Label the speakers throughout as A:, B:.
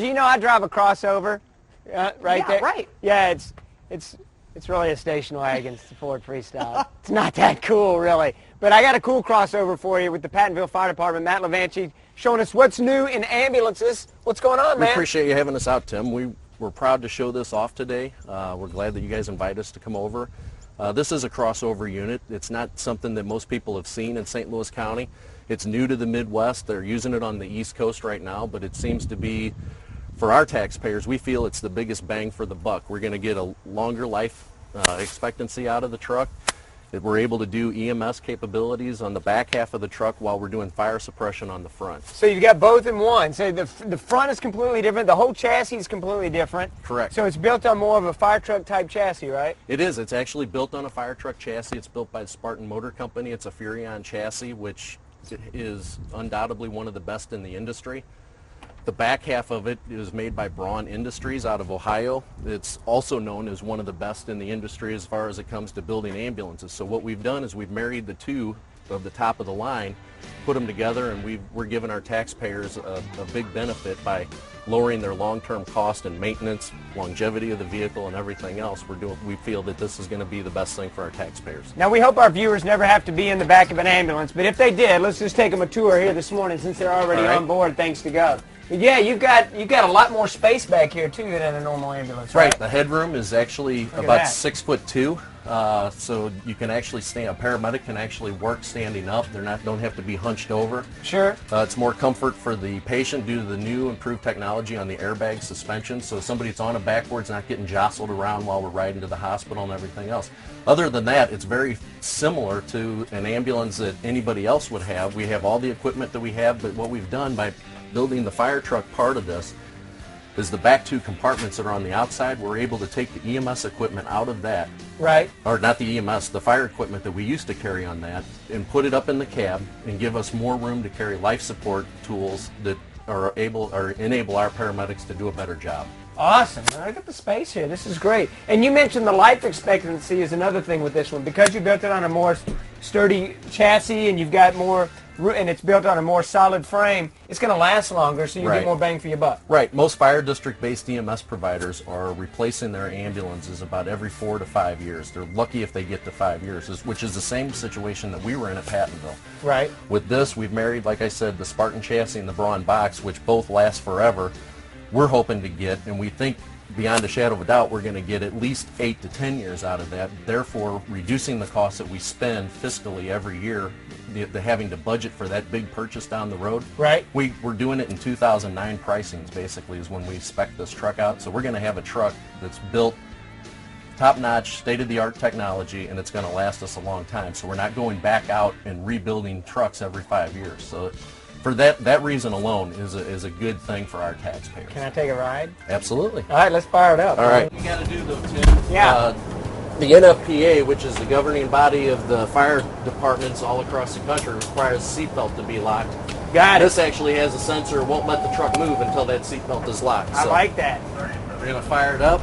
A: Do you know I drive a crossover? Right there.
B: Right.
A: Yeah, it's really a station wagon. It's the Ford Freestyle. It's not that cool, really. But I got a cool crossover for you with the Pattonville Fire Department. Matt Levanchi showing us what's new in ambulances. What's going on, man?
C: We appreciate you having us out, Tim. We're proud to show this off today. We're glad that you guys invite us to come over. This is a crossover unit. It's not something that most people have seen in St. Louis County. It's new to the Midwest. They're using it on the East Coast right now, but it seems to be, for our taxpayers, we feel it's the biggest bang for the buck. We're going to get a longer life expectancy out of the truck. We're able to do EMS capabilities on the back half of the truck while we're doing fire suppression on the front.
A: So you've got both in one. So the front is completely different. The whole chassis is completely different.
C: Correct.
A: So it's built on more of a fire truck type chassis, right?
C: It is. It's actually built on a fire truck chassis. It's built by the Spartan Motor Company. It's a Furrion chassis, which is undoubtedly one of the best in the industry. The back half of it is made by Braun Industries out of Ohio. It's also known as one of the best in the industry as far as it comes to building ambulances. So what we've done is we've married the two of the top of the line, put them together, and we're giving our taxpayers a big benefit by lowering their long-term cost and maintenance, longevity of the vehicle, and everything else. We feel that this is going to be the best thing for our taxpayers.
A: Now, we hope our viewers never have to be in the back of an ambulance, but if they did, let's just take them a tour here this morning since they're already on board, thanks to Gov. But yeah, you've got a lot more space back here too than in a normal ambulance, right?
C: Right. The headroom is actually about 6'2", so you can actually stand. A paramedic can actually work standing up. Don't have to be hunched over.
A: Sure.
C: It's more comfort for the patient due to the new improved technology on the airbag suspension. So somebody that's on a backboard's not getting jostled around while we're riding to the hospital and everything else. Other than that, it's very similar to an ambulance that anybody else would have. We have all the equipment that we have, but what we've done by building the fire truck part of this is the back two compartments that are on the outside. We're able to take the EMS equipment out of that.
A: Right.
C: Or not the EMS, the fire equipment that we used to carry on that, and put it up in the cab and give us more room to carry life support tools that enable our paramedics to do a better job.
A: Awesome. Look at the space here. This is great. And you mentioned the life expectancy is another thing with this one. Because you built it on a more sturdy chassis and you've got more, and it's built on a more solid frame, it's going to last longer, so you get more bang for your buck.
C: Right. Most fire district-based EMS providers are replacing their ambulances about every 4 to 5 years. They're lucky if they get to 5 years, which is the same situation that we were in at Pattonville.
A: Right.
C: With this, we've married, like I said, the Spartan chassis and the Braun box, which both last forever. We're hoping to get, and we think beyond a shadow of a doubt, we're going to get at least 8 to 10 years out of that, therefore reducing the cost that we spend fiscally every year, the having to budget for that big purchase down the road.
A: Right.
C: We're doing it in 2009 pricings, basically, is when we spec this truck out. So we're going to have a truck that's built top-notch, state-of-the-art technology, and it's going to last us a long time. So we're not going back out and rebuilding trucks every 5 years. So for that reason alone is a good thing for our taxpayers.
A: Can I take a ride?
C: Absolutely.
A: All right, let's fire it up.
C: All right. You got to do though, Tim.
A: Yeah.
C: The NFPA, which is the governing body of the fire departments all across the country, requires seatbelt to be locked.
A: Got it.
C: This actually has a sensor, won't let the truck move until that seatbelt is locked.
A: I like that.
C: We're going to fire it up.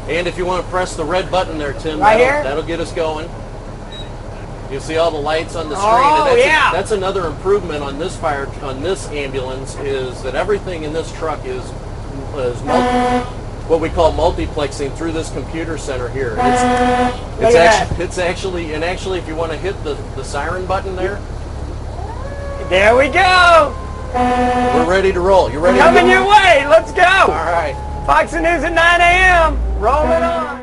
C: And if you want to press the red button there, Tim, that'll get us going. You'll see all the lights on the screen.
A: Oh,
C: and that's another improvement on this ambulance is that everything in this truck is what we call multiplexing through this computer center here. It's actually if you want to hit the siren button there.
A: There we go.
C: We're ready to roll. You ready?
A: Coming your way. Let's go.
C: All right.
A: Fox News at 9 a.m. Rolling on.